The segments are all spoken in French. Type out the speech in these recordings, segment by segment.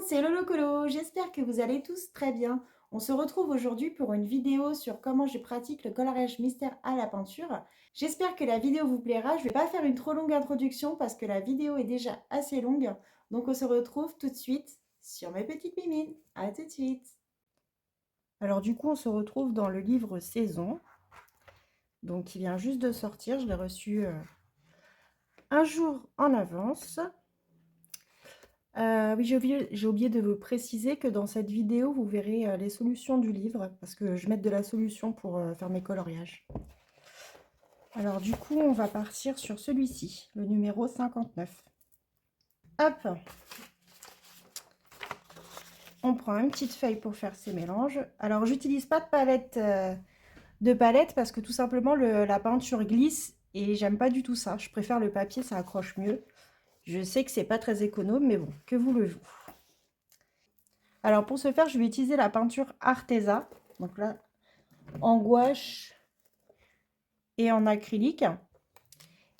c'est Lolo Colo, j'espère que vous allez tous très bien. On se retrouve aujourd'hui pour une vidéo sur comment je pratique le coloriage mystère à la peinture. J'espère que la vidéo vous plaira. Je ne vais pas faire une trop longue introduction parce que la vidéo est déjà assez longue. Donc on se retrouve tout de suite sur mes petites mimines. À tout de suite. Alors du coup on se retrouve dans le livre Saison. Donc il vient juste de sortir, je l'ai reçu un jour en avance. Oui, j'ai oublié de vous préciser que dans cette vidéo, vous verrez les solutions du livre, parce que je mets de la solution pour faire mes coloriages. Alors du coup, on va partir sur celui-ci, le numéro 59. Hop, on prend une petite feuille pour faire ces mélanges. Alors, j'utilise pas de palette parce que tout simplement, la peinture glisse et j'aime pas du tout ça. Je préfère le papier, ça accroche mieux. Je sais que c'est pas très économe, mais bon, que voulez-vous? Alors pour ce faire, je vais utiliser la peinture Arteza. Donc là, en gouache et en acrylique.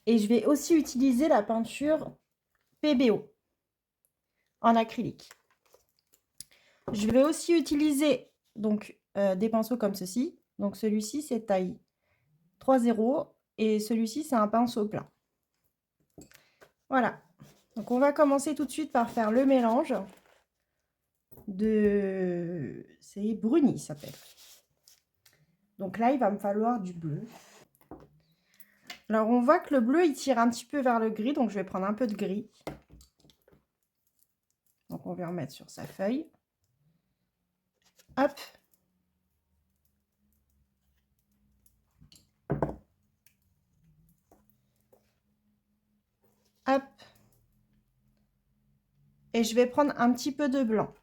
Et je vais aussi utiliser la peinture PBO en acrylique. Je vais aussi utiliser donc des pinceaux comme ceci. Donc celui-ci, c'est taille 3,0 et celui-ci, c'est un pinceau plat. Voilà. Donc on va commencer tout de suite par faire le mélange de... C'est bruni, ça s'appelle. Donc là, il va me falloir du bleu. Alors, on voit que le bleu, il tire un petit peu vers le gris, donc je vais prendre un peu de gris. Donc, on va remettre sur sa feuille. Hop. Hop. Et je vais prendre un petit peu de blanc.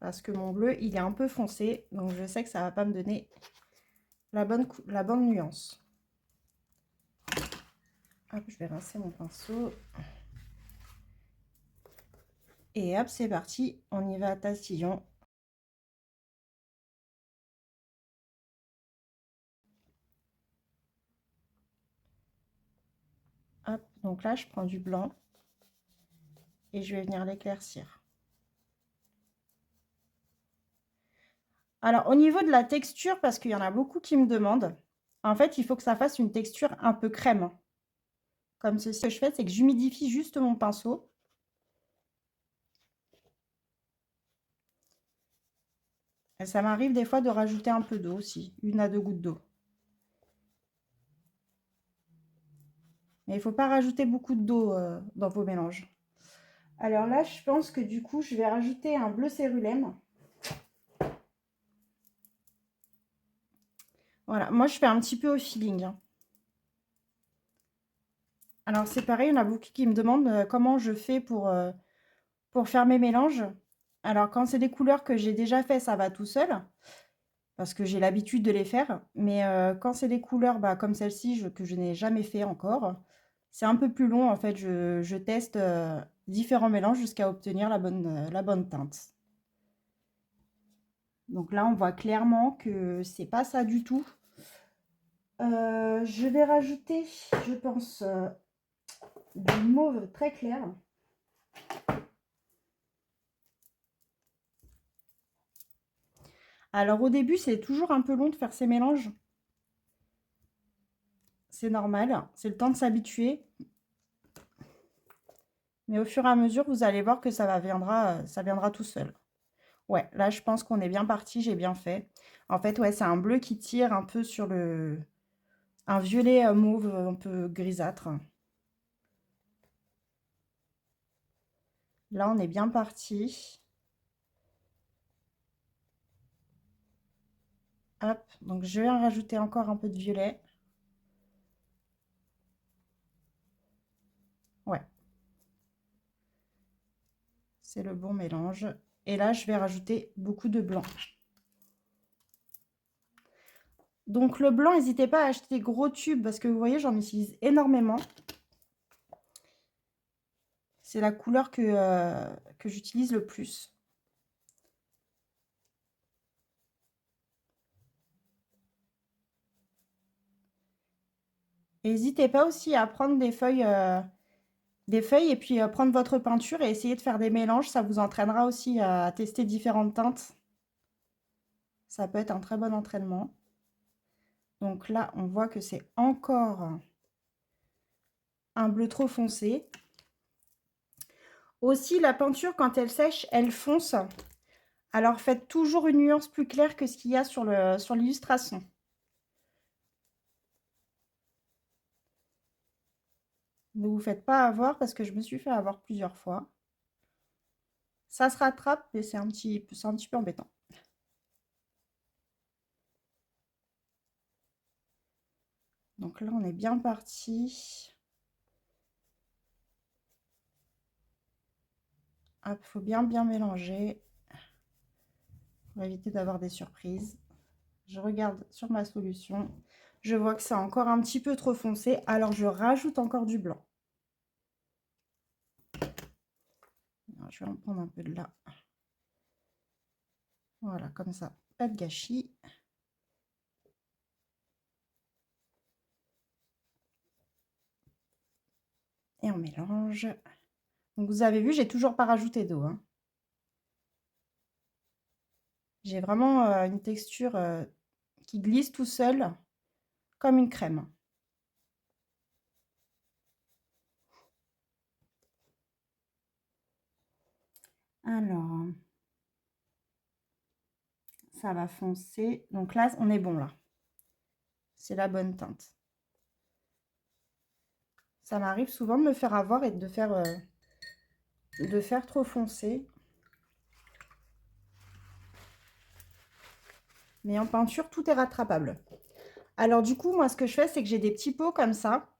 Parce que mon bleu, il est un peu foncé, donc je sais que ça ne va pas me donner la bonne nuance. Hop, je vais rincer mon pinceau. Et hop, c'est parti, on y va à tatillon. Hop, donc là, je prends du blanc et je vais venir l'éclaircir. Alors, au niveau de la texture, parce qu'il y en a beaucoup qui me demandent, en fait, il faut que ça fasse une texture un peu crème. Comme ceci, ce que je fais, c'est que j'humidifie juste mon pinceau. Et ça m'arrive des fois de rajouter un peu d'eau aussi, 1 à 2 gouttes d'eau. Mais il ne faut pas rajouter beaucoup d'eau dans vos mélanges. Alors là, je pense que du coup, je vais rajouter un bleu cérulène. Voilà, moi je fais un petit peu au feeling. Alors c'est pareil, il y en a beaucoup qui me demandent comment je fais pour faire mes mélanges. Alors quand c'est des couleurs que j'ai déjà fait, ça va tout seul. Parce que j'ai l'habitude de les faire. Mais quand c'est des couleurs comme celle-ci, que je n'ai jamais fait encore, c'est un peu plus long. En fait, je teste différents mélanges jusqu'à obtenir la bonne teinte. Donc là, on voit clairement que c'est pas ça du tout. Je vais rajouter, je pense, du mauve très clair. Alors au début, c'est toujours un peu long de faire ces mélanges. C'est normal, c'est le temps de s'habituer. Mais au fur et à mesure, vous allez voir que ça viendra tout seul. Ouais, là, je pense qu'on est bien parti, j'ai bien fait. En fait, ouais, c'est un bleu qui tire un peu sur un violet mauve un peu grisâtre. Là, on est bien parti. Hop, donc je vais en rajouter encore un peu de violet. Ouais. C'est le bon mélange. Et là, je vais rajouter beaucoup de blanc. Donc le blanc, n'hésitez pas à acheter des gros tubes parce que vous voyez, j'en utilise énormément. C'est la couleur que j'utilise le plus. N'hésitez pas aussi à prendre des feuilles des feuilles et puis prendre votre peinture et essayer de faire des mélanges. Ça vous entraînera aussi à tester différentes teintes. Ça peut être un très bon entraînement. Donc là, on voit que c'est encore un bleu trop foncé. Aussi, la peinture, quand elle sèche, elle fonce. Alors faites toujours une nuance plus claire que ce qu'il y a sur l'illustration. Ne vous faites pas avoir parce que je me suis fait avoir plusieurs fois. Ça se rattrape, mais c'est un petit peu embêtant. Donc là, on est bien parti. Hop, il faut bien mélanger pour éviter d'avoir des surprises. Je regarde sur ma solution. Je vois que c'est encore un petit peu trop foncé, alors je rajoute encore du blanc. Alors, je vais en prendre un peu de là. Voilà, comme ça, pas de gâchis. Et on mélange. Donc vous avez vu, j'ai toujours pas rajouté d'eau, hein. J'ai vraiment une texture qui glisse tout seul, comme une crème. Alors, ça va foncer. Donc là, on est bon là. C'est la bonne teinte. Ça m'arrive souvent de me faire avoir et de faire trop foncé. Mais en peinture, tout est rattrapable. Alors du coup, moi, ce que je fais, c'est que j'ai des petits pots comme ça.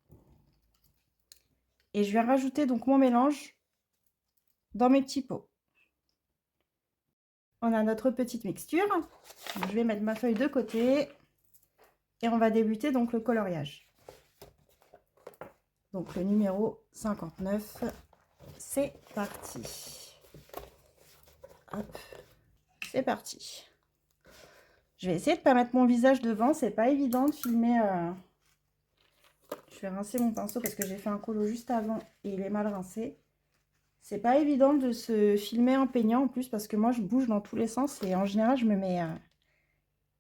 Et je vais rajouter donc mon mélange dans mes petits pots. On a notre petite mixture. Donc, je vais mettre ma feuille de côté. Et on va débuter donc le coloriage. Donc le numéro 59, c'est parti. Hop, c'est parti. Je vais essayer de ne pas mettre mon visage devant, c'est pas évident de filmer. Je vais rincer mon pinceau parce que j'ai fait un colo juste avant et il est mal rincé. C'est pas évident de se filmer en peignant en plus parce que moi je bouge dans tous les sens et en général je me mets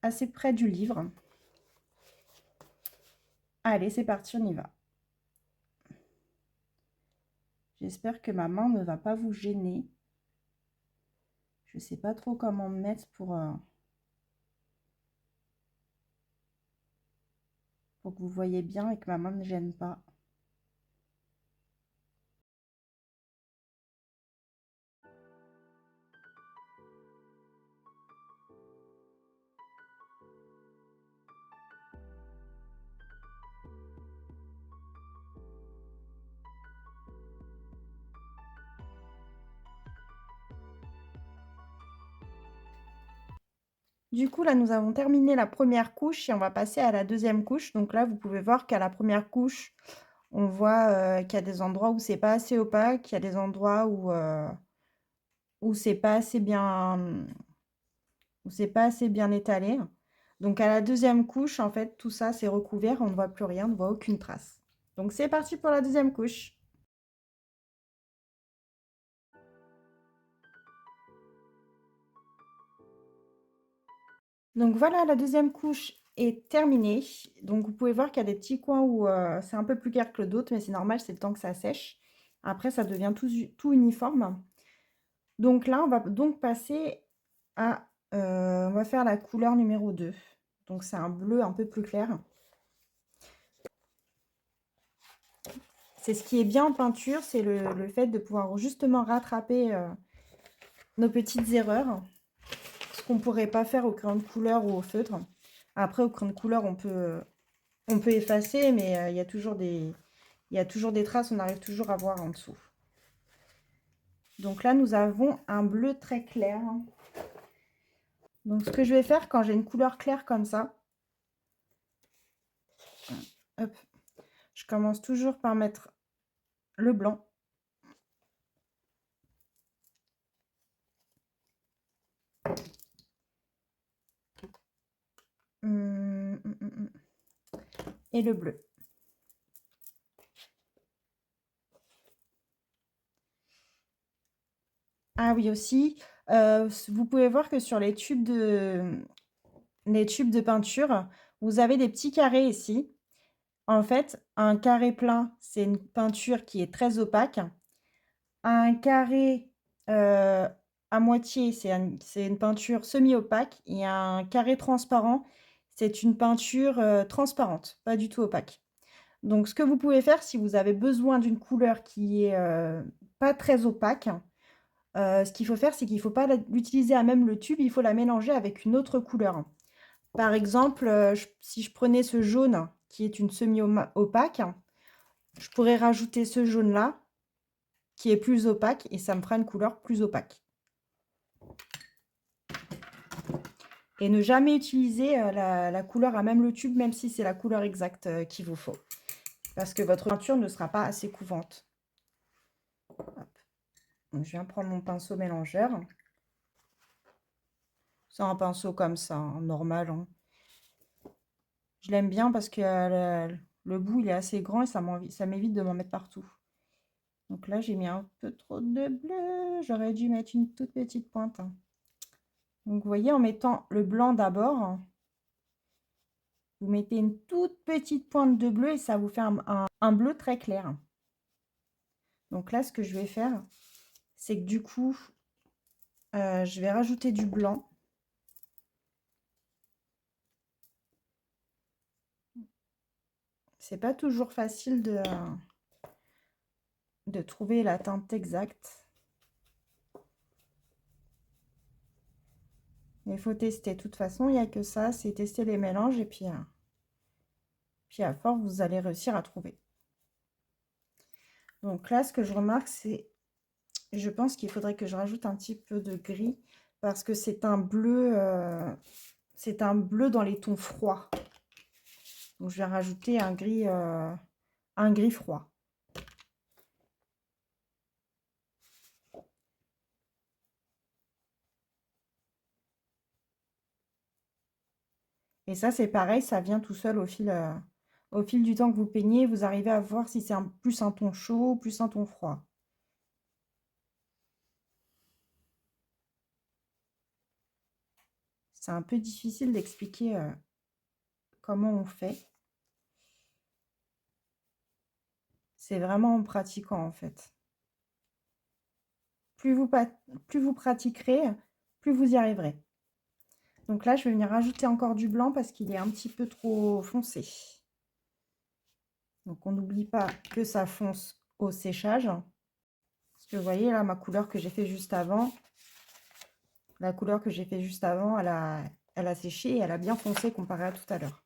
assez près du livre. Allez, c'est parti, on y va. J'espère que ma main ne va pas vous gêner. Je sais pas trop comment me mettre pour que vous voyez bien et que ma main ne gêne pas. Du coup, là, nous avons terminé la première couche et on va passer à la deuxième couche. Donc là, vous pouvez voir qu'à la première couche, on voit qu'il y a des endroits où c'est pas assez opaque, il y a des endroits où c'est pas assez bien, étalé. Donc à la deuxième couche, en fait, tout ça, c'est recouvert, on ne voit plus rien, on ne voit aucune trace. Donc c'est parti pour la deuxième couche. Donc voilà, la deuxième couche est terminée. Donc vous pouvez voir qu'il y a des petits coins où c'est un peu plus clair que d'autres, mais c'est normal, c'est le temps que ça sèche. Après, ça devient tout uniforme. Donc là, on va donc passer à... on va faire la couleur numéro 2. Donc c'est un bleu un peu plus clair. C'est ce qui est bien en peinture, c'est le fait de pouvoir justement rattraper nos petites erreurs. Ce qu'on ne pourrait pas faire au crayon de couleur ou au feutre. Après, au crayon de couleur, on peut effacer, mais il y a toujours des traces, on arrive toujours à voir en dessous. Donc là, nous avons un bleu très clair. Donc ce que je vais faire quand j'ai une couleur claire comme ça, hop, je commence toujours par mettre le blanc. Et le bleu. Ah oui aussi, vous pouvez voir que sur les tubes de peinture, vous avez des petits carrés ici. En fait, un carré plein, c'est une peinture qui est très opaque. Un carré, à moitié, c'est une peinture semi-opaque et un carré transparent, c'est une peinture, transparente, pas du tout opaque. Donc ce que vous pouvez faire si vous avez besoin d'une couleur qui est, pas très opaque, ce qu'il faut faire, c'est qu'il ne faut pas l'utiliser à même le tube, il faut la mélanger avec une autre couleur. Par exemple, si je prenais ce jaune qui est une semi-opaque, je pourrais rajouter ce jaune-là qui est plus opaque et ça me fera une couleur plus opaque. Et ne jamais utiliser la couleur à même le tube, même si c'est la couleur exacte qu'il vous faut. Parce que votre peinture ne sera pas assez couvante. Hop. Donc, je viens prendre mon pinceau mélangeur. C'est un pinceau comme ça, hein, normal. Hein. Je l'aime bien parce que le bout il est assez grand et ça m'évite de m'en mettre partout. Donc là, j'ai mis un peu trop de bleu. J'aurais dû mettre une toute petite pointe. Hein. Donc vous voyez, en mettant le blanc d'abord, vous mettez une toute petite pointe de bleu et ça vous fait un bleu très clair. Donc là, ce que je vais faire, c'est que du coup, je vais rajouter du blanc. C'est pas toujours facile de trouver la teinte exacte. Mais il faut tester. De toute façon, il n'y a que ça, c'est tester les mélanges et puis à force, vous allez réussir à trouver. Donc là, ce que je remarque, c'est, je pense qu'il faudrait que je rajoute un petit peu de gris parce que c'est un bleu dans les tons froids. Donc je vais rajouter un gris froid. Et ça, c'est pareil, ça vient tout seul au fil du temps que vous peignez. Vous arrivez à voir si c'est plus un ton chaud, plus un ton froid. C'est un peu difficile d'expliquer comment on fait. C'est vraiment en pratiquant, en fait. Plus vous pratiquerez, plus vous y arriverez. Donc là, je vais venir rajouter encore du blanc parce qu'il est un petit peu trop foncé. Donc on n'oublie pas que ça fonce au séchage. Parce que vous voyez là, ma couleur que j'ai fait juste avant, la couleur que j'ai fait juste avant, elle a séché et elle a bien foncé comparé à tout à l'heure.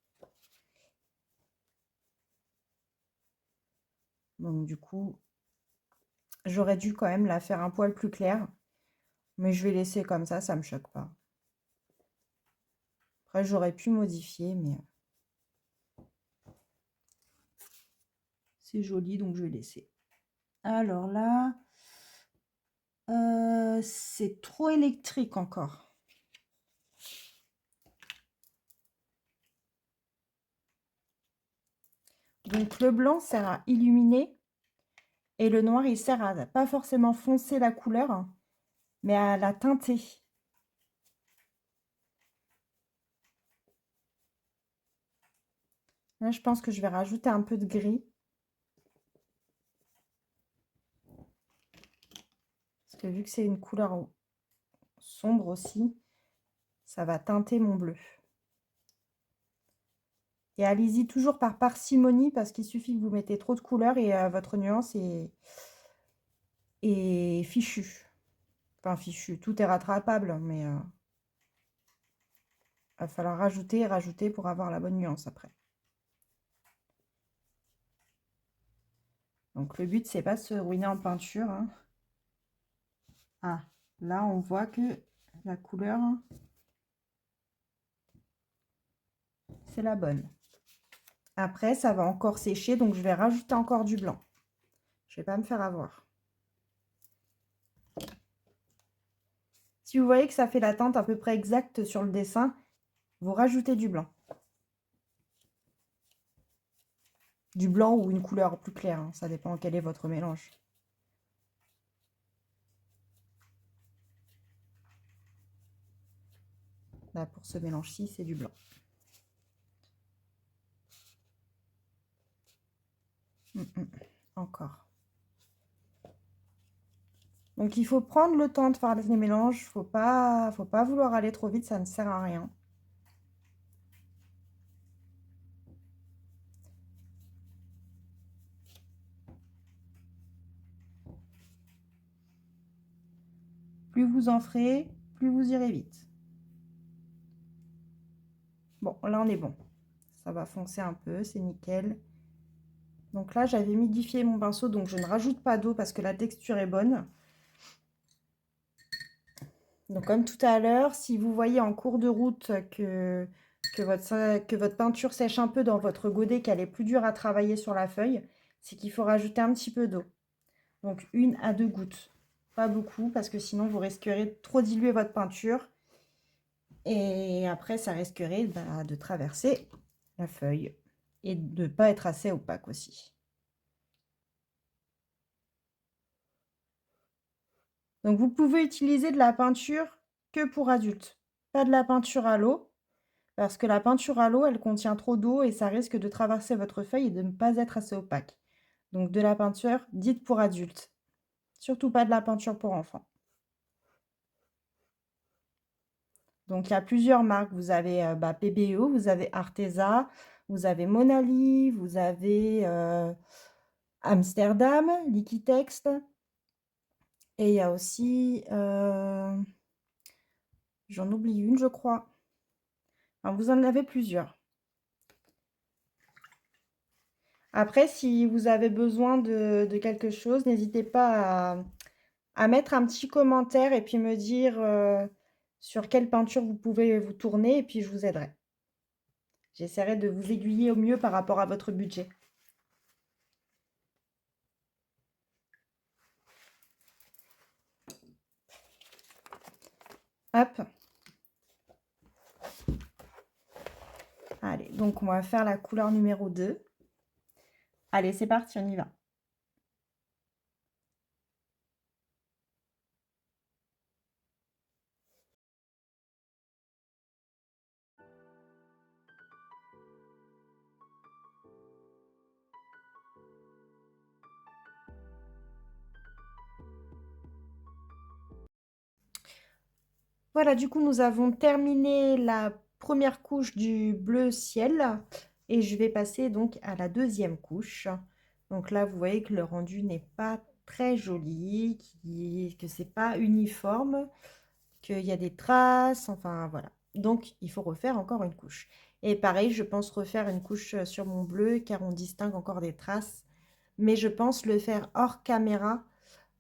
Donc du coup, j'aurais dû quand même la faire un poil plus claire. Mais je vais laisser comme ça me choque pas. Après, j'aurais pu modifier, mais c'est joli, donc je vais laisser. Alors là, c'est trop électrique encore. Donc le blanc sert à illuminer et le noir, il sert à pas forcément foncer la couleur, mais à la teinter. Là, je pense que je vais rajouter un peu de gris. Parce que vu que c'est une couleur sombre aussi, ça va teinter mon bleu. Et allez-y toujours par parcimonie parce qu'il suffit que vous mettez trop de couleurs et votre nuance est fichue. Enfin, fichue, tout est rattrapable, mais il va falloir rajouter et rajouter pour avoir la bonne nuance après. Donc le but, c'est pas de se ruiner en peinture. Hein. Ah, là, on voit que la couleur, c'est la bonne. Après, ça va encore sécher, donc je vais rajouter encore du blanc. Je ne vais pas me faire avoir. Si vous voyez que ça fait la teinte à peu près exacte sur le dessin, vous rajoutez du blanc. Du blanc ou une couleur plus claire, hein, ça dépend quel est votre mélange. Là, pour ce mélange-ci, c'est du blanc. Encore. Donc, il faut prendre le temps de faire les mélanges. Faut pas vouloir aller trop vite, ça ne sert à rien. Plus vous en ferez, plus vous irez vite. Bon, là, on est bon. Ça va foncer un peu, c'est nickel. Donc là, j'avais humidifié mon pinceau, donc je ne rajoute pas d'eau parce que la texture est bonne. Donc comme tout à l'heure, si vous voyez en cours de route que votre peinture sèche un peu dans votre godet, qu'elle est plus dure à travailler sur la feuille, c'est qu'il faut rajouter un petit peu d'eau. Donc 1 à 2 gouttes. Pas beaucoup parce que sinon vous risquerez de trop diluer votre peinture. Et après, ça risquerait de traverser la feuille et de ne pas être assez opaque aussi. Donc vous pouvez utiliser de la peinture que pour adultes, pas de la peinture à l'eau, parce que la peinture à l'eau, elle contient trop d'eau et ça risque de traverser votre feuille et de ne pas être assez opaque. Donc de la peinture dite pour adultes, surtout pas de la peinture pour enfants. Donc il y a plusieurs marques, vous avez PBO, vous avez Arteza, vous avez Monali, vous avez Amsterdam, Liquitex, et il y a aussi, j'en oublie une je crois. Enfin, vous en avez plusieurs. Après, si vous avez besoin de quelque chose, n'hésitez pas à mettre un petit commentaire et puis me dire sur quelle peinture vous pouvez vous tourner et puis je vous aiderai. J'essaierai de vous aiguiller au mieux par rapport à votre budget. Hop. Allez, donc on va faire la couleur numéro 2. Allez, c'est parti, on y va. Voilà, du coup, nous avons terminé la première couche du bleu ciel et je vais passer donc à la deuxième couche. Donc là, vous voyez que le rendu n'est pas très joli, que c'est pas uniforme, qu'il y a des traces, enfin voilà. Donc, il faut refaire encore une couche. Et pareil, je pense refaire une couche sur mon bleu car on distingue encore des traces. Mais je pense le faire hors caméra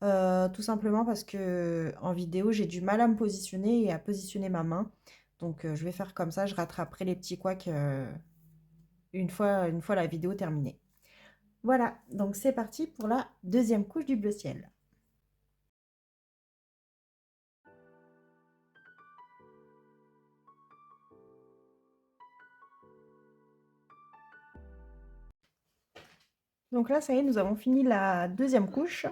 tout simplement parce que en vidéo, j'ai du mal à me positionner et à positionner ma main. Donc, je vais faire comme ça, je rattraperai les petits couacs une fois la vidéo terminée. Voilà, donc c'est parti pour la deuxième couche du bleu ciel. Donc là, ça y est, nous avons fini la deuxième couche.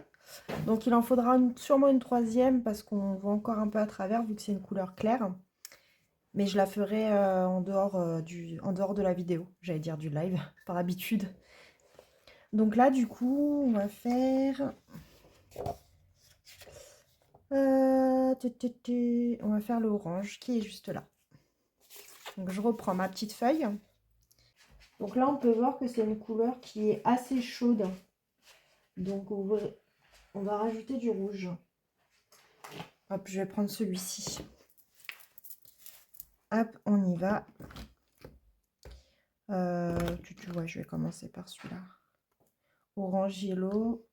Donc il en faudra sûrement une troisième parce qu'on voit encore un peu à travers vu que c'est une couleur claire. Mais je la ferai en dehors de la vidéo, j'allais dire du live, par habitude. Donc là, du coup, on va faire... on va faire le orange qui est juste là. Donc je reprends ma petite feuille. Donc là, on peut voir que c'est une couleur qui est assez chaude. Donc on va rajouter du rouge. Hop, je vais prendre celui-ci. Hop, on y va. Ouais, je vais commencer par celui-là. Orange yellow,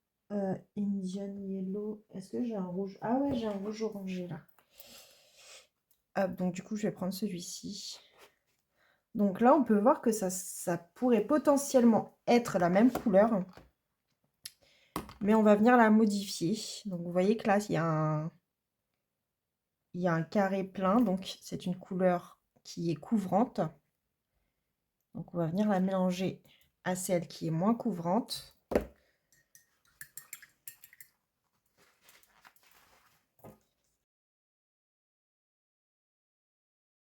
Indian yellow. Est-ce que j'ai un rouge? Ah ouais, j'ai un rouge orangé là. Hop, donc du coup, je vais prendre celui-ci. Donc là, on peut voir que ça pourrait potentiellement être la même couleur. Mais on va venir la modifier. Donc vous voyez que là, il y a un carré plein. Donc c'est une couleur qui est couvrante. Donc on va venir la mélanger à celle qui est moins couvrante.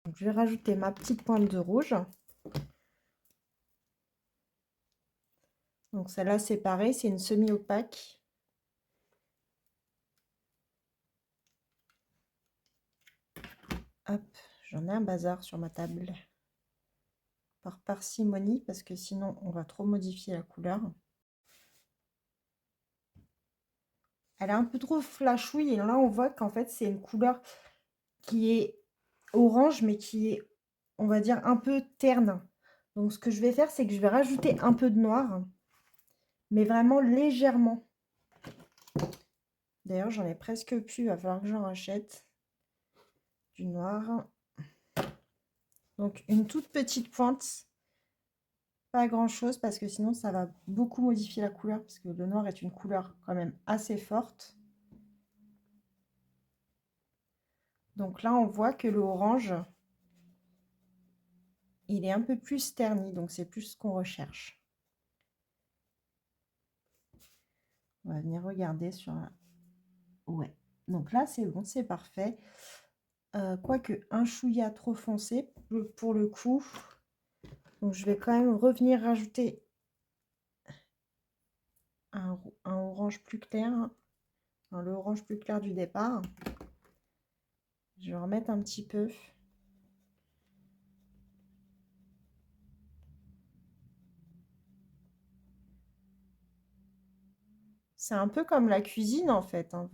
Donc, je vais rajouter ma petite pointe de rouge. Donc celle-là, c'est pareil, c'est une semi-opaque. Hop, j'en ai un bazar sur ma table. Par parcimonie, parce que sinon, on va trop modifier la couleur. Elle est un peu trop flashouille et là, on voit qu'en fait, c'est une couleur qui est orange, mais qui est, on va dire, un peu terne. Donc ce que je vais faire, c'est que je vais rajouter un peu de noir, mais vraiment légèrement. D'ailleurs, j'en ai presque plus, il va falloir que j'en rachète du noir. Donc une toute petite pointe, pas grand chose parce que sinon ça va beaucoup modifier la couleur parce que le noir est une couleur quand même assez forte. Donc là, on voit que le orange, il est un peu plus terni, donc c'est plus ce qu'on recherche. On va venir regarder sur la... Ouais, donc là, c'est bon, c'est parfait. Quoique un chouïa trop foncé pour le coup. Donc je vais quand même revenir rajouter un orange plus clair. Enfin, le orange plus clair du départ. Je vais remettre un petit peu. C'est un peu comme la cuisine en fait. Hein.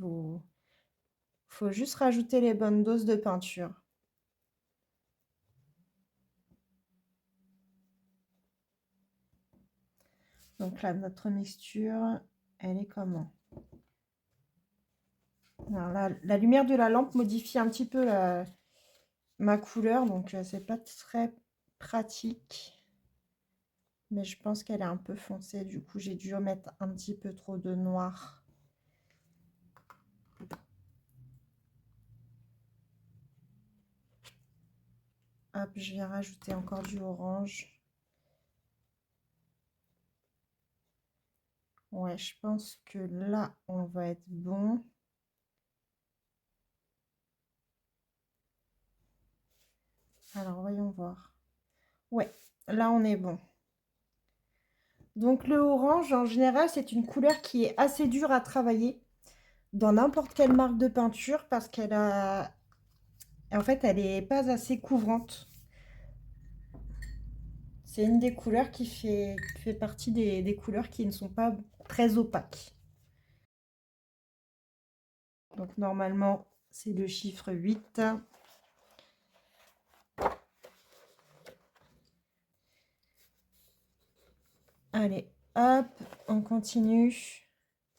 Faut juste rajouter les bonnes doses de peinture. Donc là, notre mixture, elle est comment? Alors là, la lumière de la lampe modifie un petit peu ma couleur, donc c'est pas très pratique. Mais je pense qu'elle est un peu foncée, du coup j'ai dû mettre un petit peu trop de noir. Hop, je viens rajouter encore du orange. Ouais, je pense que là, on va être bon. Alors, voyons voir. Ouais, là, on est bon. Donc, le orange, en général, c'est une couleur qui est assez dure à travailler dans n'importe quelle marque de peinture parce qu'elle a... En fait, elle n'est pas assez couvrante. C'est une des couleurs qui fait partie des couleurs qui ne sont pas très opaques. Donc, normalement, c'est le chiffre 8. Allez, hop, on continue.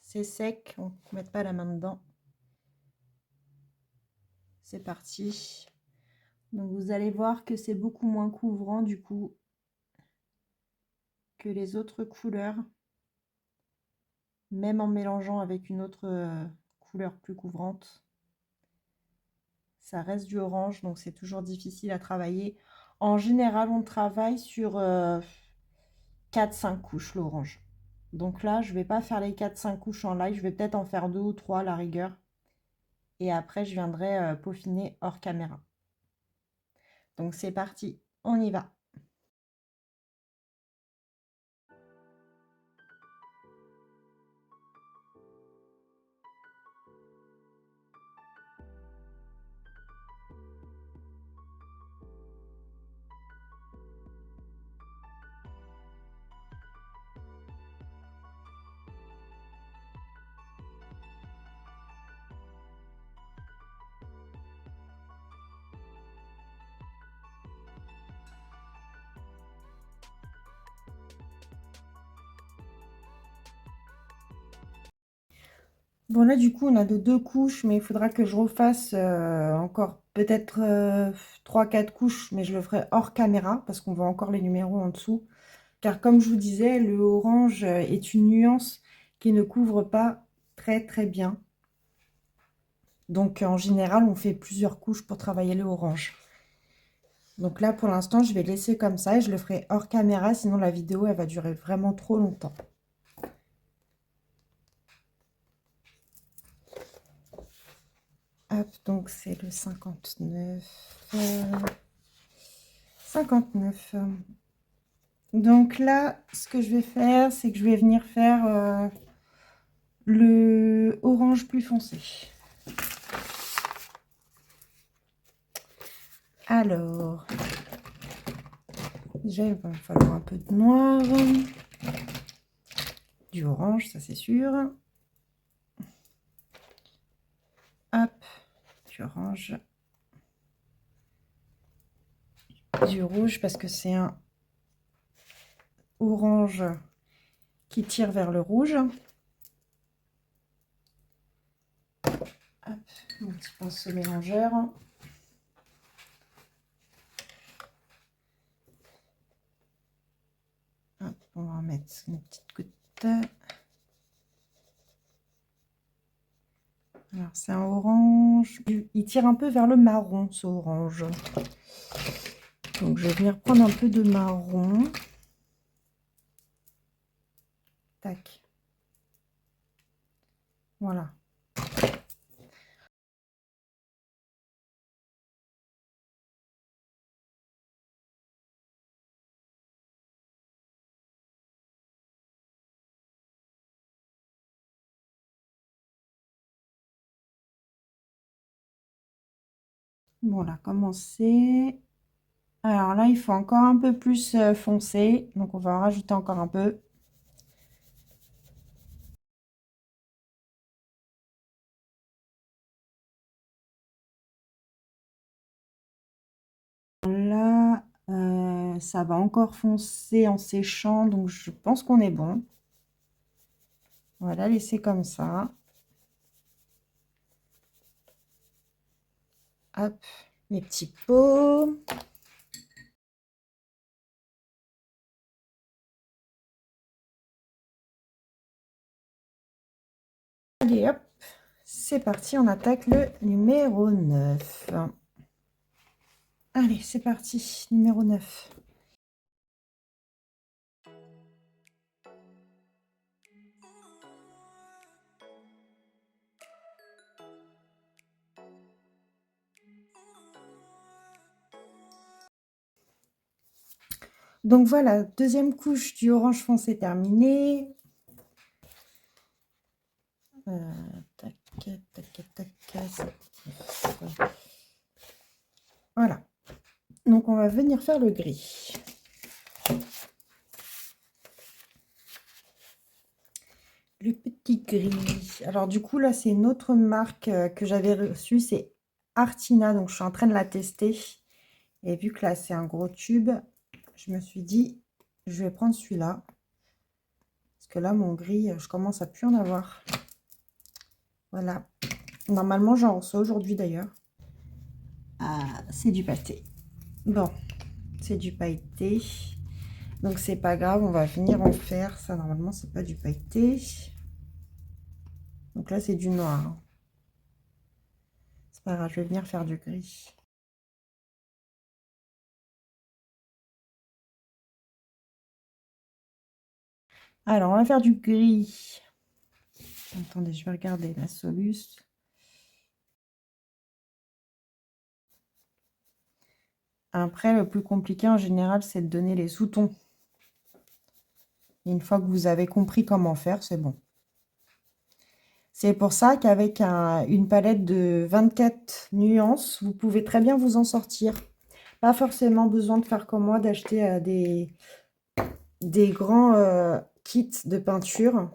C'est sec, on ne met pas la main dedans. C'est parti. Donc vous allez voir que c'est beaucoup moins couvrant du coup que les autres couleurs. Même en mélangeant avec une autre couleur plus couvrante. Ça reste du orange, donc c'est toujours difficile à travailler. En général, on travaille sur 4-5 couches l'orange. Donc là, je ne vais pas faire les 4-5 couches en live, je vais peut-être en faire 2 ou 3 à la rigueur. Et après, je viendrai peaufiner hors caméra. Donc c'est parti, on y va. Bon là du coup on a de 2 couches, mais il faudra que je refasse encore peut-être 3-4 couches, mais je le ferai hors caméra parce qu'on voit encore les numéros en dessous. Car comme je vous disais, le orange est une nuance qui ne couvre pas très très bien. Donc en général on fait plusieurs couches pour travailler le orange. Donc là pour l'instant je vais laisser comme ça et je le ferai hors caméra, sinon la vidéo elle va durer vraiment trop longtemps. Hop, donc c'est le 59. 59. Donc là, ce que je vais faire, c'est que je vais venir faire le orange plus foncé. Alors, déjà, il va me falloir un peu de noir, du orange, ça c'est sûr. Hop, du orange, du rouge, parce que c'est un orange qui tire vers le rouge. Hop, mon petit pinceau mélangeur. Hop, on va en mettre une petite goutte. Alors, c'est un orange. Il tire un peu vers le marron, ce orange. Donc, je vais venir prendre un peu de marron. Tac. Voilà. Bon, on a commencé. Alors là, il faut encore un peu plus foncé. Donc, on va en rajouter encore un peu. Là, ça va encore foncer en séchant. Donc, je pense qu'on est bon. On va la laisser comme ça. Hop, mes petits pots. Allez, hop, c'est parti, on attaque le numéro 9. Allez, c'est parti, numéro 9. Donc voilà, deuxième couche du orange foncé terminée. Tac, tac, tac, tac. Voilà. Donc on va venir faire le gris. Le petit gris. Alors du coup là c'est une autre marque que j'avais reçue, c'est Artina. Donc je suis en train de la tester. Et vu que là c'est un gros tube, je me suis dit je vais prendre celui-là. Parce que là mon gris, je commence à plus en avoir. Voilà. Normalement j'en reçois aujourd'hui d'ailleurs. Ah, c'est du pâté. Bon, c'est du pailleté. Donc c'est pas grave, on va venir en faire. Ça normalement c'est pas du pailleté. Donc là c'est du noir. C'est pas grave, je vais venir faire du gris. Alors on va faire du gris. Attendez, je vais regarder la soluce. Après, le plus compliqué en général, c'est de donner les sous-tons. Une fois que vous avez compris comment faire, c'est bon. C'est pour ça qu'avec une palette de 24 nuances, vous pouvez très bien vous en sortir. Pas forcément besoin de faire comme moi, d'acheter des grands kits de peinture.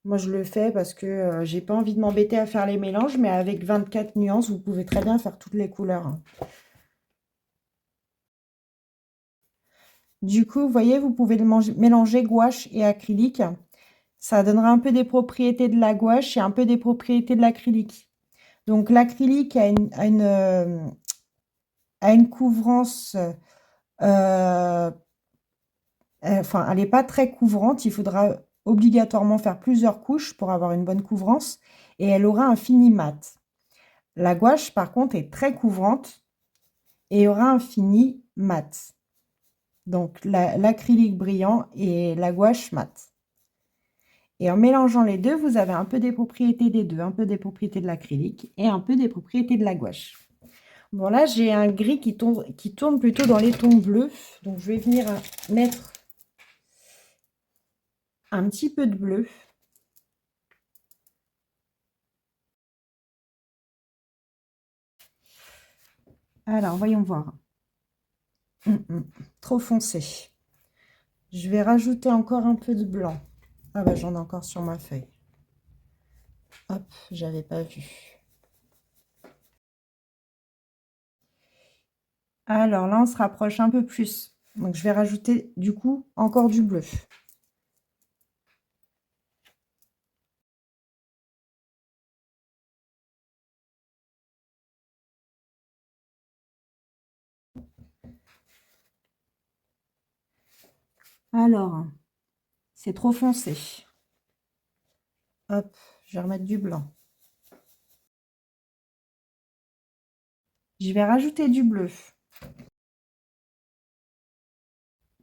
Moi, je le fais parce que j'ai pas envie de m'embêter à faire les mélanges, mais avec 24 nuances, vous pouvez très bien faire toutes les couleurs. Du coup, vous voyez, vous pouvez mélanger gouache et acrylique. Ça donnera un peu des propriétés de la gouache et un peu des propriétés de l'acrylique. Donc, l'acrylique a une couvrance, enfin, elle n'est pas très couvrante. Il faudra obligatoirement faire plusieurs couches pour avoir une bonne couvrance et elle aura un fini mat. La gouache, par contre, est très couvrante et aura un fini mat. Donc, l'acrylique brillant et la gouache mat. Et en mélangeant les deux, vous avez un peu des propriétés des deux, un peu des propriétés de l'acrylique et un peu des propriétés de la gouache. Bon, là, j'ai un gris qui tourne plutôt dans les tons bleus. Donc, je vais venir mettre un petit peu de bleu. Alors, voyons voir. Trop foncé. Je vais rajouter encore un peu de blanc. Ah bah, j'en ai encore sur ma feuille. Hop, j'avais pas vu. Alors là, on se rapproche un peu plus. Donc, je vais rajouter, du coup, encore du bleu. Alors, c'est trop foncé. Hop, je vais remettre du blanc. Je vais rajouter du bleu.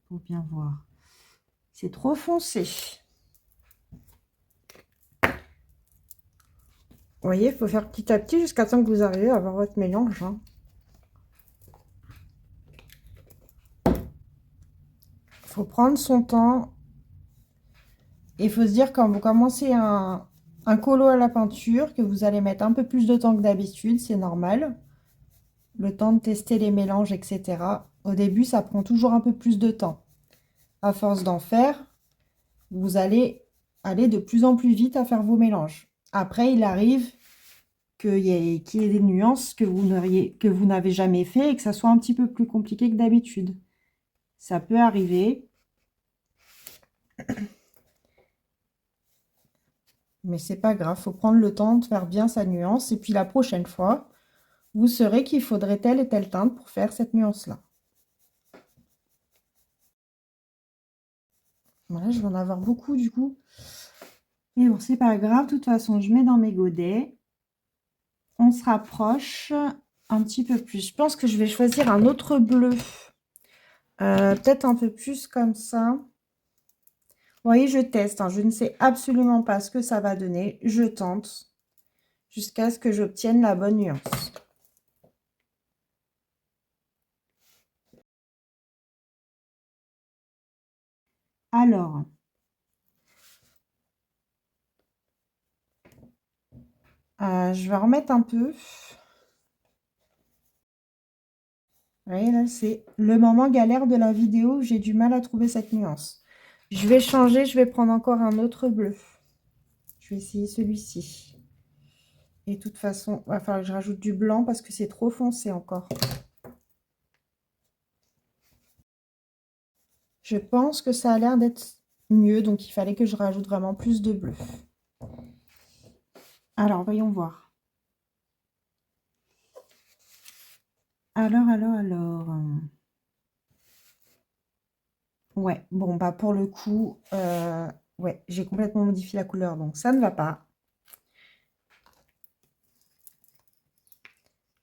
Pour bien voir. C'est trop foncé. Vous voyez, il faut faire petit à petit jusqu'à temps que vous arrivez à avoir votre mélange. Il faut prendre son temps. Il faut se dire quand vous commencez un colo à la peinture, que vous allez mettre un peu plus de temps que d'habitude, c'est normal. Le temps de tester les mélanges, etc. Au début, ça prend toujours un peu plus de temps. À force d'en faire, vous allez aller de plus en plus vite à faire vos mélanges. Après, il arrive qu'il y ait des nuances que vous n'avez jamais fait et que ça soit un petit peu plus compliqué que d'habitude. Ça peut arriver. Mais c'est pas grave, faut prendre le temps de faire bien sa nuance. Et puis la prochaine fois, vous saurez qu'il faudrait telle et telle teinte pour faire cette nuance-là. Voilà, je vais en avoir beaucoup du coup. Et bon, c'est pas grave, de toute façon, je mets dans mes godets. On se rapproche un petit peu plus. Je pense que je vais choisir un autre bleu. Peut-être un peu plus comme ça. Vous voyez, je teste. Je ne sais absolument pas ce que ça va donner. Je tente jusqu'à ce que j'obtienne la bonne nuance. Alors, je vais en remettre un peu. Vous voyez, là, c'est le moment galère de la vidéo où j'ai du mal à trouver cette nuance. Je vais changer, je vais prendre encore un autre bleu. Je vais essayer celui-ci. Et de toute façon, il va falloir que je rajoute du blanc parce que c'est trop foncé encore. Je pense que ça a l'air d'être mieux, donc il fallait que je rajoute vraiment plus de bleu. Alors, voyons voir. Alors. Ouais, bon, bah pour le coup, ouais, j'ai complètement modifié la couleur, donc ça ne va pas.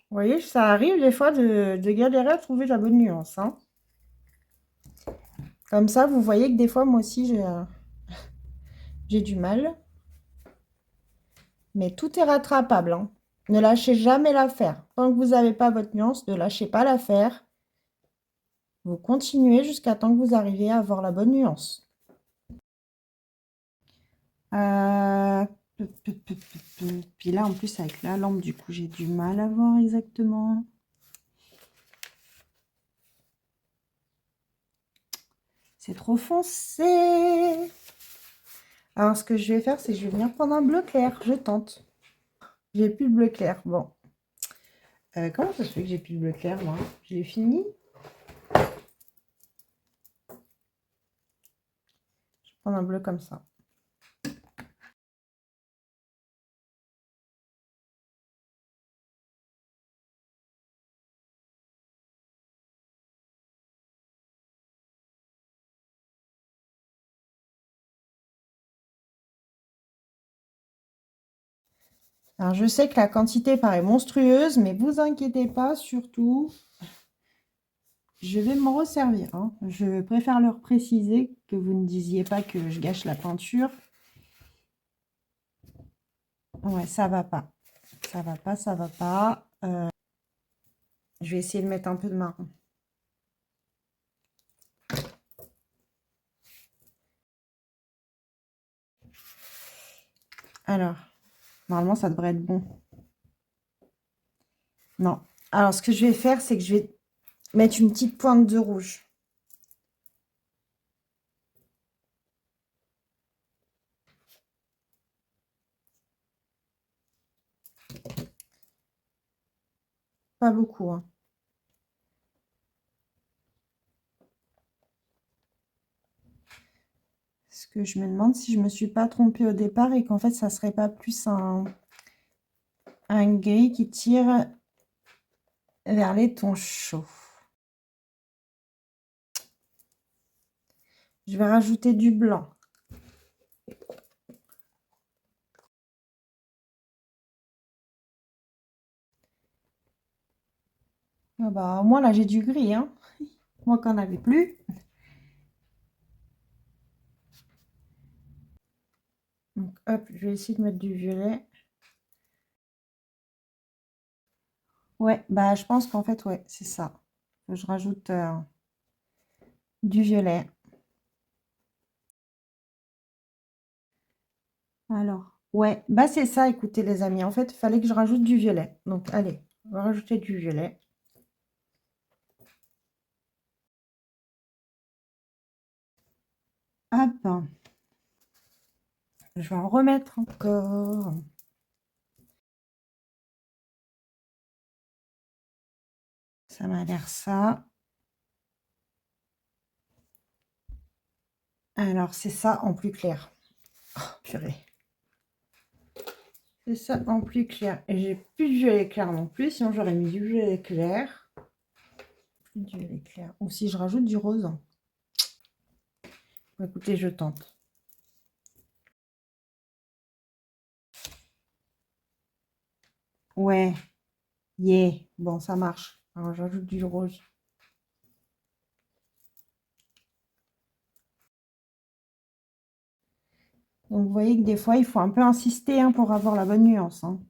Vous voyez, ça arrive des fois de galérer à trouver la bonne nuance. Comme ça, vous voyez que des fois, moi aussi, j'ai du mal. Mais tout est rattrapable. Ne lâchez jamais l'affaire. Tant que vous n'avez pas votre nuance, ne lâchez pas l'affaire. Vous continuez jusqu'à temps que vous arriviez à avoir la bonne nuance. Euh, Puis là, en plus, avec la lampe, du coup, j'ai du mal à voir exactement. C'est trop foncé. Alors, ce que je vais faire, c'est que je vais venir prendre un bleu clair. Je tente. J'ai plus le bleu clair. Bon. Comment ça se fait que j'ai plus le bleu clair, moi? Je l'ai fini. Je vais prendre un bleu comme ça. Alors, je sais que la quantité paraît monstrueuse, mais vous inquiétez pas, surtout, je vais m'en resservir. Je préfère leur préciser que vous ne disiez pas que je gâche la peinture. Ouais, ça va pas. Ça va pas. Je vais essayer de mettre un peu de marron. Alors, normalement, ça devrait être bon. Non. Alors, ce que je vais faire, c'est que je vais mettre une petite pointe de rouge. Pas beaucoup, hein. Parce que je me demande si je me suis pas trompée au départ et qu'en fait, ça serait pas plus un gris qui tire vers les tons chauds. Je vais rajouter du blanc. Ah bah, moi, là, j'ai du gris, hein. Moi, qu'en avait plus. Donc, hop, je vais essayer de mettre du violet. Ouais, bah, je pense qu'en fait, ouais, c'est ça. Je rajoute du violet. Alors, ouais, bah, c'est ça, écoutez, les amis. En fait, il fallait que je rajoute du violet. Donc, allez, on va rajouter du violet. Hop. Je vais en remettre encore. Ça m'a l'air ça. Alors, c'est ça en plus clair. Oh, purée. C'est ça en plus clair. Et j'ai plus de violet clair non plus, sinon j'aurais mis du violet clair. Plus de violet clair. Ou si je rajoute du rose. Bon, écoutez, je tente. Ouais. Yeah. Bon, ça marche. Alors, j'ajoute du rose. Donc, vous voyez que des fois, il faut un peu insister hein, pour avoir la bonne nuance. Hein.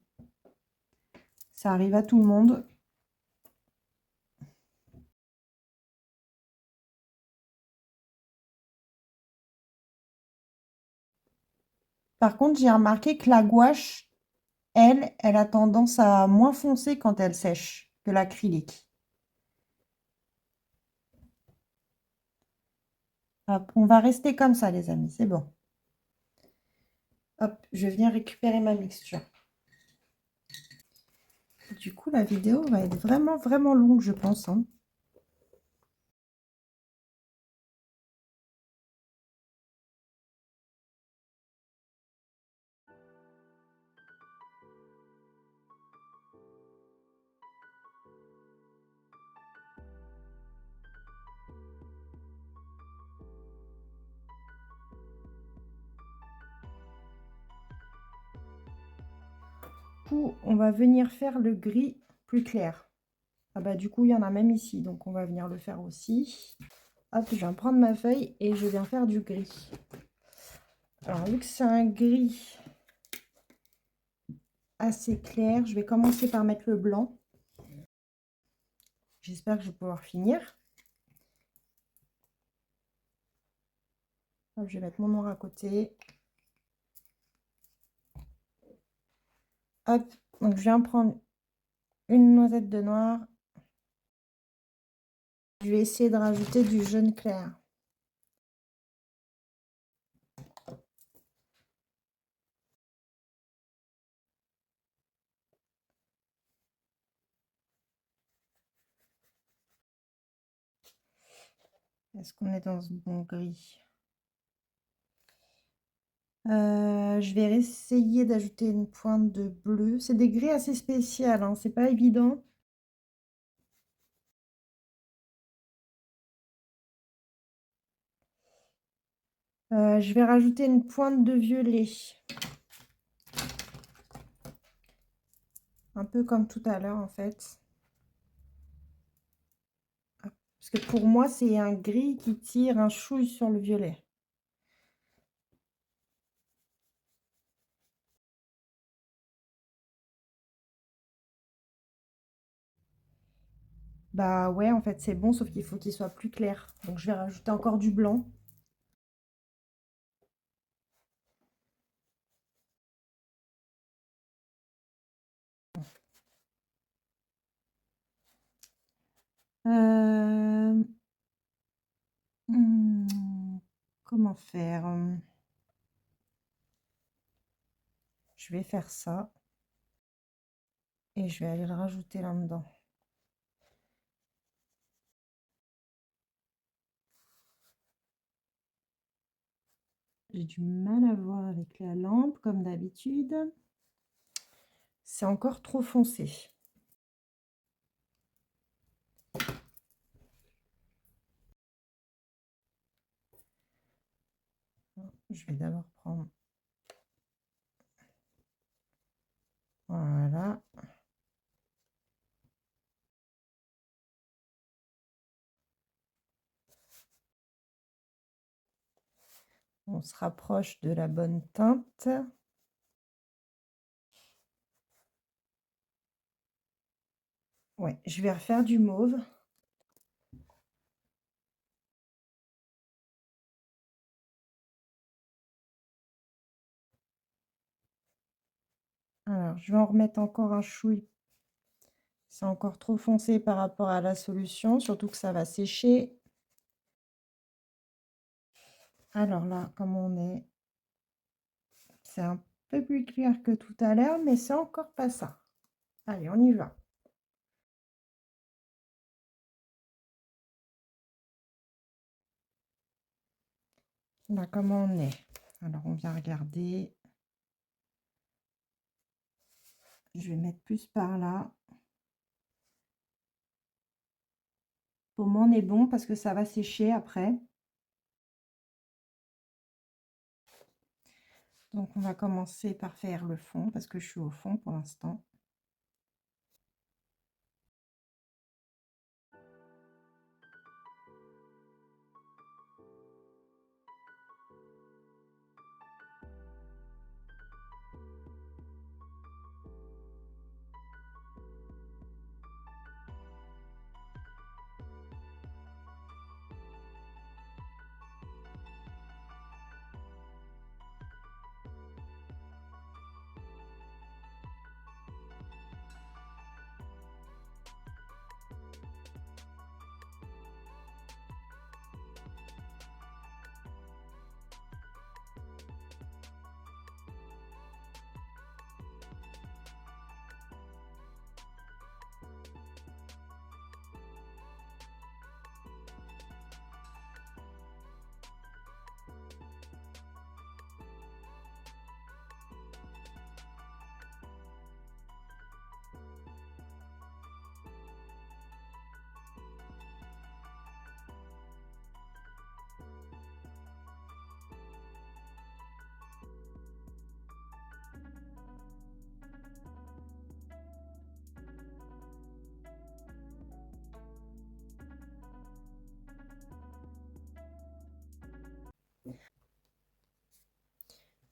Ça arrive à tout le monde. Par contre, j'ai remarqué que la gouache, elle a tendance à moins foncer quand elle sèche que l'acrylique. Hop, on va rester comme ça, les amis, c'est bon. Hop, je viens récupérer ma mixture. Du coup, la vidéo va être vraiment, vraiment longue, je pense. Hein. Du coup, on va venir faire le gris plus clair. Ah bah du coup, il y en a même ici, donc on va venir le faire aussi. Hop, je viens prendre ma feuille et je viens faire du gris. Alors, vu que c'est un gris assez clair, je vais commencer par mettre le blanc. J'espère que je vais pouvoir finir. Hop, je vais mettre mon noir à côté. Hop, donc je viens prendre une noisette de noir. Je vais essayer de rajouter du jaune clair. Est-ce qu'on est dans ce bon gris? Je vais essayer d'ajouter une pointe de bleu. C'est des gris assez spéciaux, hein, c'est pas évident. Je vais rajouter une pointe de violet. Un peu comme tout à l'heure en fait. Parce que pour moi, c'est un gris qui tire un chouille sur le violet. Bah ouais, en fait, c'est bon, sauf qu'il faut qu'il soit plus clair. Donc, je vais rajouter encore du blanc. Euh, comment faire? Je vais faire ça et je vais aller le rajouter là-dedans. J'ai du mal à voir avec la lampe, comme d'habitude. C'est encore trop foncé. Je vais d'abord prendre... Voilà. On se rapproche de la bonne teinte. Ouais, je vais refaire du mauve. Alors, je vais en remettre encore un chouille. C'est encore trop foncé par rapport à la solution, surtout que ça va sécher. Alors là, comme on est, c'est un peu plus clair que tout à l'heure, mais c'est encore pas ça. Allez, on y va. Là, comment on est? Alors, on vient regarder. Je vais mettre plus par là. Pour moi, on est bon parce que ça va sécher après. Donc, on va commencer par faire le fond parce que je suis au fond pour l'instant.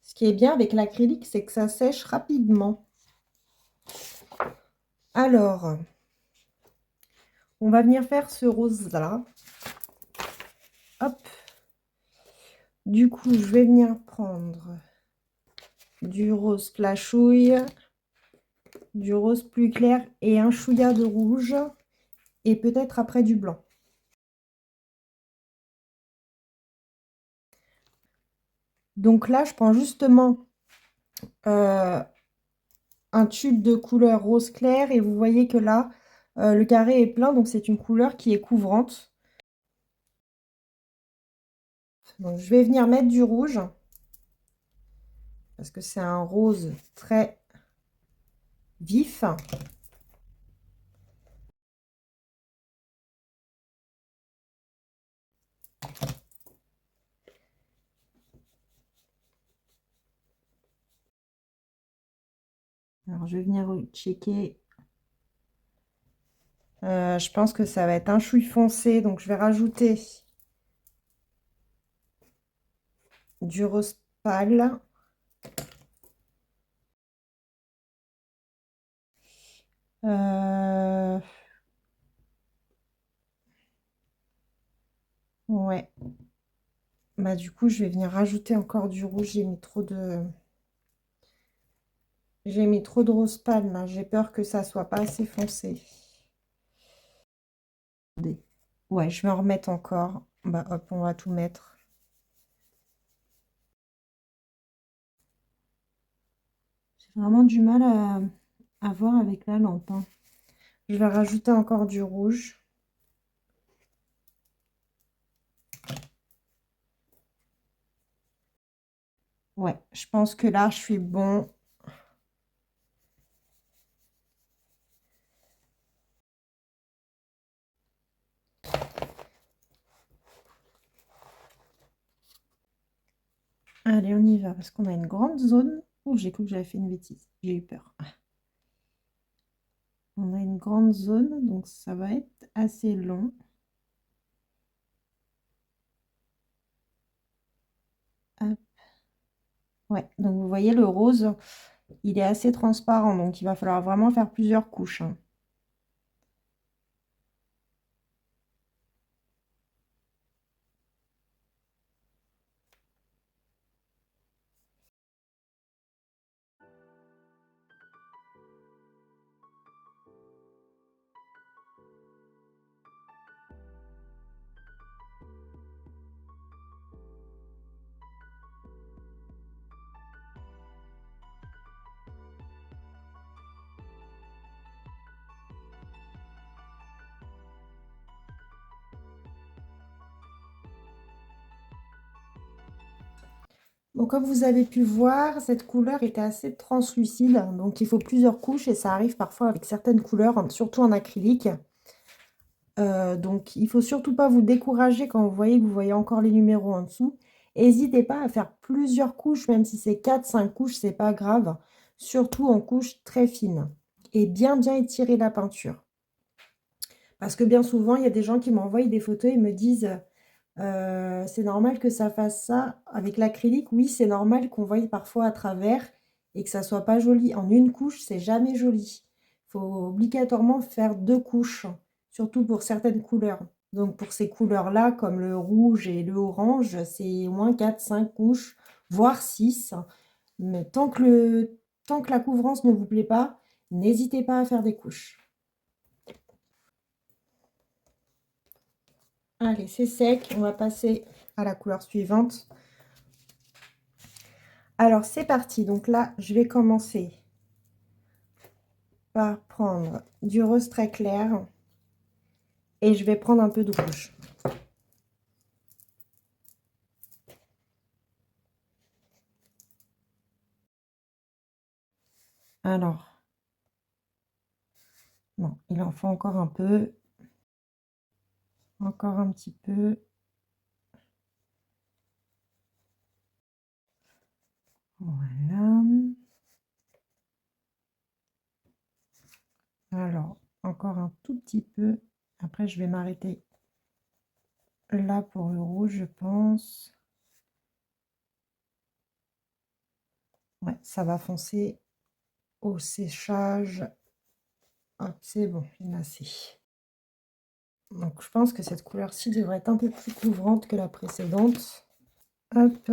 Ce qui est bien avec l'acrylique, c'est que ça sèche rapidement. Alors, on va venir faire ce rose-là. Hop. Du coup, je vais venir prendre du rose flashouille, du rose plus clair et un chouïa de rouge. Et peut-être après du blanc. Donc là, je prends justement un tube de couleur rose clair et vous voyez que là, le carré est plein, donc c'est une couleur qui est couvrante. Donc je vais venir mettre du rouge parce que c'est un rose très vif. Alors je vais venir checker. Je pense que ça va être un chouille foncé, donc je vais rajouter du rose pâle. Ouais. Bah du coup, je vais venir rajouter encore du rouge. J'ai mis trop de rose pâle là. J'ai peur que ça soit pas assez foncé. Ouais, je vais en remettre encore. Bah hop, on va tout mettre. J'ai vraiment du mal à voir avec la lampe, hein. Je vais rajouter encore du rouge. Ouais, je pense que là, je suis bon. Allez, on y va, parce qu'on a une grande zone. Oh, j'ai cru que j'avais fait une bêtise. J'ai eu peur. On a une grande zone, donc ça va être assez long. Hop. Ouais, donc vous voyez, le rose, il est assez transparent, donc il va falloir vraiment faire plusieurs couches, hein. Bon, comme vous avez pu voir, cette couleur était assez translucide, donc il faut plusieurs couches et ça arrive parfois avec certaines couleurs, surtout en acrylique. Donc il faut surtout pas vous décourager quand vous voyez encore les numéros en dessous. N'hésitez pas à faire plusieurs couches, même si c'est 4-5 couches, c'est pas grave. Surtout en couches très fines. Et bien étirer la peinture. Parce que bien souvent, il y a des gens qui m'envoient des photos et me disent c'est normal que ça fasse ça. Avec l'acrylique, oui, c'est normal qu'on voie parfois à travers et que ça soit pas joli. En une couche, c'est jamais joli. Il faut obligatoirement faire 2 couches, surtout pour certaines couleurs. Donc pour ces couleurs-là, comme le rouge et le orange, c'est au moins 4-5 couches, voire 6. Mais tant que la couvrance ne vous plaît pas, n'hésitez pas à faire des couches. Allez, c'est sec. On va passer à la couleur suivante. Alors, c'est parti. Donc là, je vais commencer par prendre du rose très clair et je vais prendre un peu de rouge. Alors, non, il en faut encore un peu. Encore un petit peu. Voilà. Alors, encore un tout petit peu. Après, je vais m'arrêter là pour le rouge, je pense. Ouais, ça va foncer au séchage. Hop, c'est bon, il y en a assez. Donc, je pense que cette couleur-ci devrait être un peu plus couvrante que la précédente. Hop.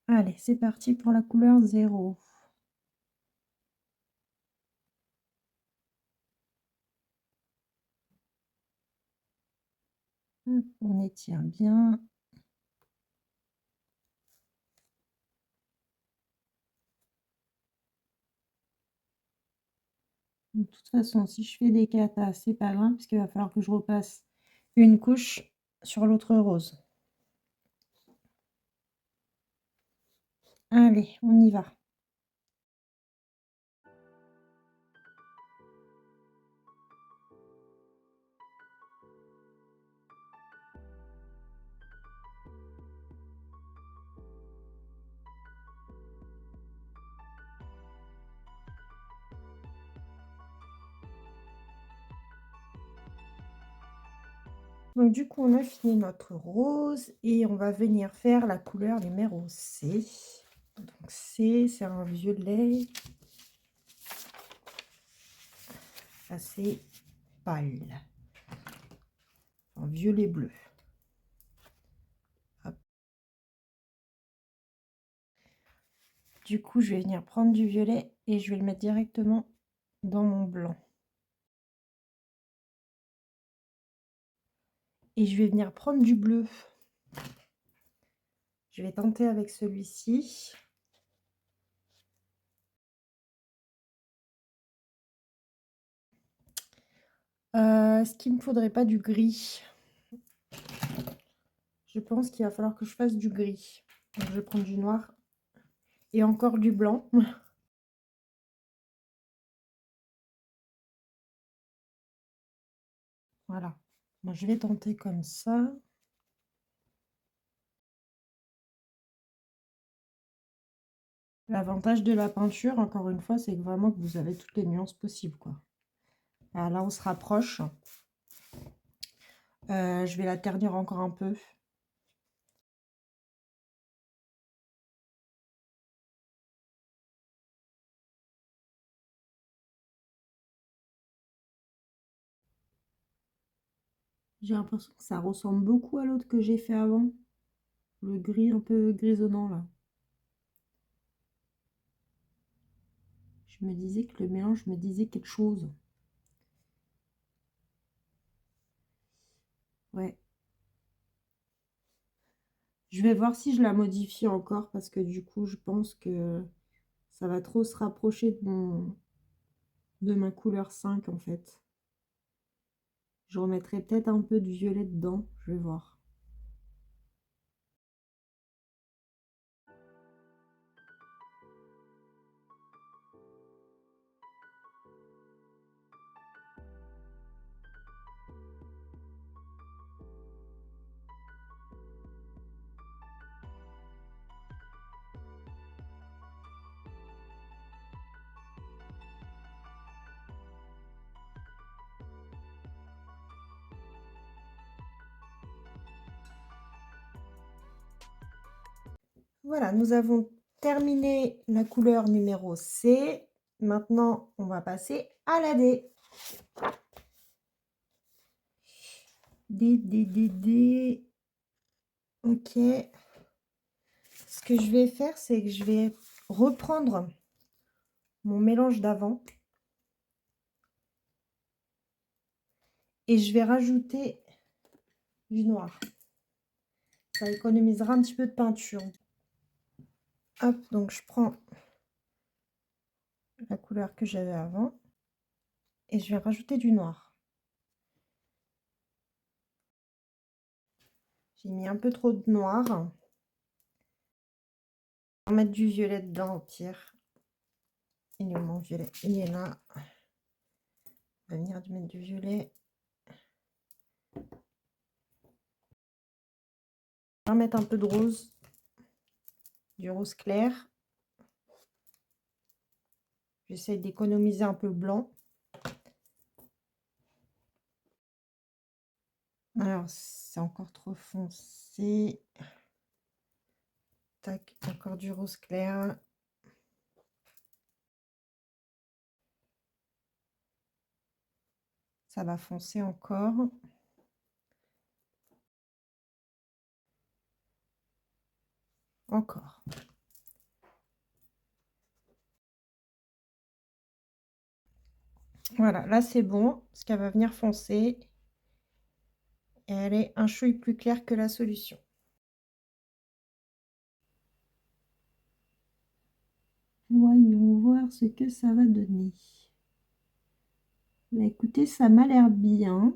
Allez, c'est parti pour la couleur 0. On étire bien. De toute façon, si je fais des catas, c'est pas grave, parce qu'il va falloir que je repasse une couche sur l'autre rose. Allez, on y va. Donc du coup, on a fini notre rose et on va venir faire la couleur numéro C. Donc C, c'est un violet assez pâle. enfin, violet bleu. Hop. Du coup, je vais venir prendre du violet et je vais le mettre directement dans mon blanc. Et je vais venir prendre du bleu. Je vais tenter avec celui-ci. Est-ce qu'il ne me faudrait pas du gris? Je pense qu'il va falloir que je fasse du gris. Donc, je vais prendre du noir et encore du blanc. Voilà. Bon, je vais tenter comme ça. L'avantage de la peinture, encore une fois, c'est que vraiment que vous avez toutes les nuances possibles, quoi. Alors là, on se rapproche. Je vais la ternir encore un peu. J'ai l'impression que ça ressemble beaucoup à l'autre que j'ai fait avant. Le gris un peu grisonnant, là. Je me disais que le mélange me disait quelque chose. Ouais. Je vais voir si je la modifie encore parce que du coup, je pense que ça va trop se rapprocher de ma couleur 5 en fait. Je remettrai peut-être un peu de violet dedans, je vais voir. Voilà, nous avons terminé la couleur numéro C. Maintenant, on va passer à la D. D, D, D, D. Ok. Ce que je vais faire, c'est que je vais reprendre mon mélange d'avant. Et je vais rajouter du noir. Ça économisera un petit peu de peinture. Hop, donc je prends la couleur que j'avais avant et je vais rajouter du noir. J'ai mis un peu trop de noir. On va mettre du violet dedans au pire. Il est où mon violet? Il est là. On va venir mettre du violet. On va mettre un peu de rose. Du rose clair. J'essaie d'économiser un peu le blanc. Alors, c'est encore trop foncé. Tac, encore du rose clair. Ça va foncer encore. Encore. Voilà, là c'est bon, parce qu'elle va venir foncer. Et elle est un chouï plus claire que la solution. Voyons voir ce que ça va donner. Bah, écoutez, ça m'a l'air bien.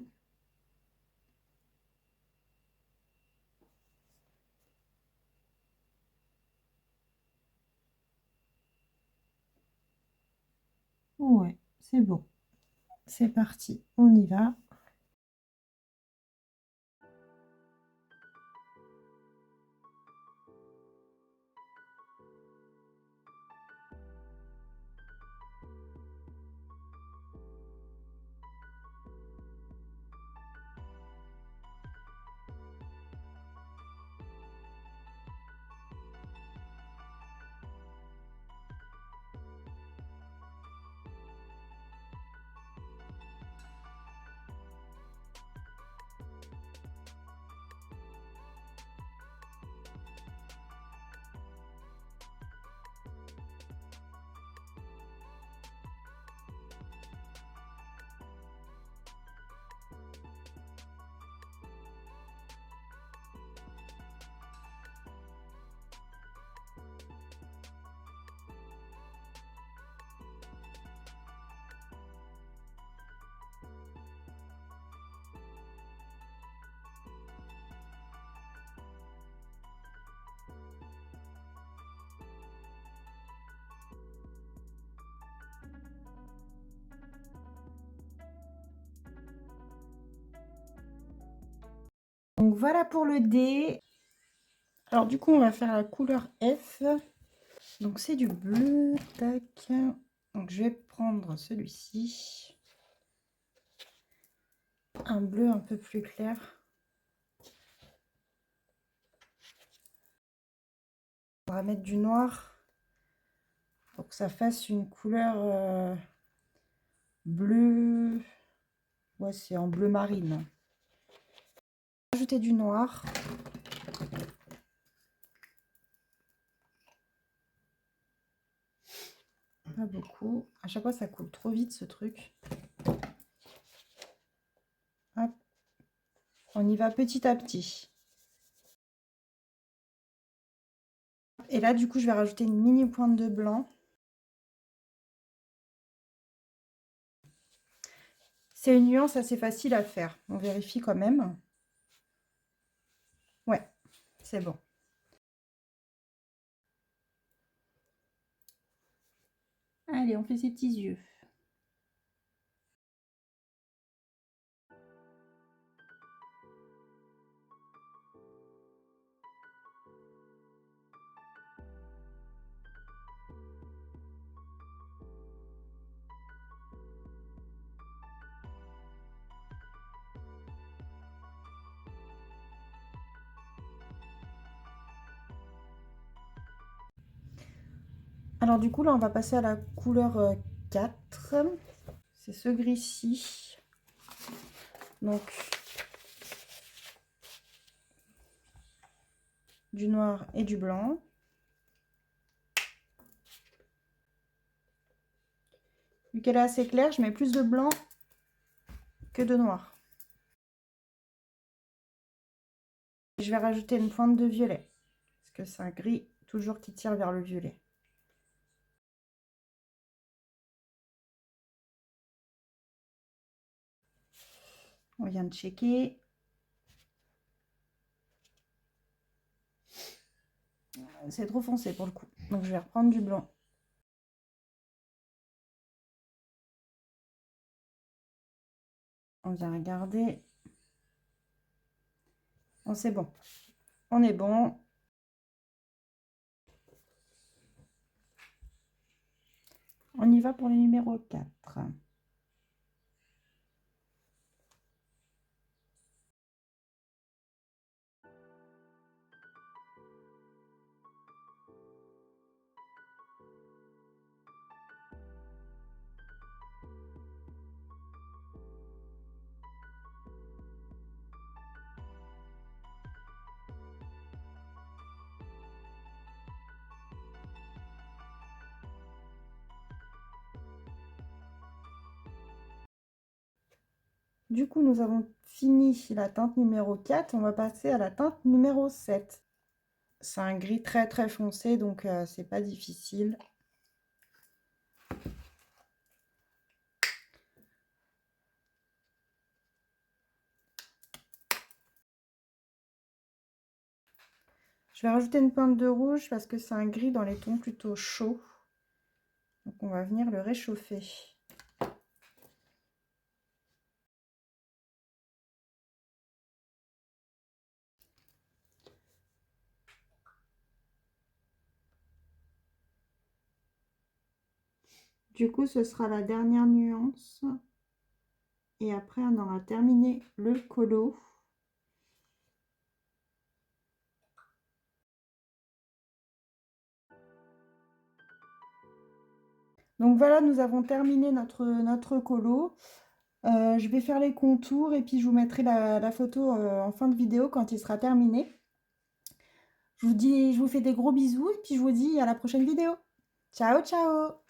Ouais, c'est bon. C'est parti, on y va. Donc voilà pour le D. Alors du coup, on va faire la couleur F. Donc c'est du bleu, tac. Donc je vais prendre celui-ci. Un bleu un peu plus clair. On va mettre du noir pour que ça fasse une couleur bleu. Ouais, c'est en bleu marine. Ajouter du noir. Pas beaucoup. À chaque fois, ça coule trop vite ce truc. Hop. On y va petit à petit. Et là, du coup, je vais rajouter une mini pointe de blanc. C'est une nuance assez facile à faire. On vérifie quand même. Ouais, c'est bon. Allez, on fait ses petits yeux. Alors du coup, là, on va passer à la couleur 4. C'est ce gris-ci. Donc, du noir et du blanc. Vu qu'elle est assez claire, je mets plus de blanc que de noir. Je vais rajouter une pointe de violet, parce que c'est un gris toujours qui tire vers le violet. On vient de checker. C'est trop foncé pour le coup. Donc je vais reprendre du blanc. On vient regarder. Bon, c'est bon. On est bon. On y va pour le numéro 4. Du coup, nous avons fini la teinte numéro 4. On va passer à la teinte numéro 7. C'est un gris très très foncé, donc c'est pas difficile. Je vais rajouter une pointe de rouge parce que c'est un gris dans les tons plutôt chauds. Donc on va venir le réchauffer. Du coup, ce sera la dernière nuance. Et après, on aura terminé le colo. Donc voilà, nous avons terminé notre colo. Je vais faire les contours et puis je vous mettrai la photo en fin de vidéo quand il sera terminé. Je vous fais des gros bisous et puis je vous dis à la prochaine vidéo. Ciao, ciao!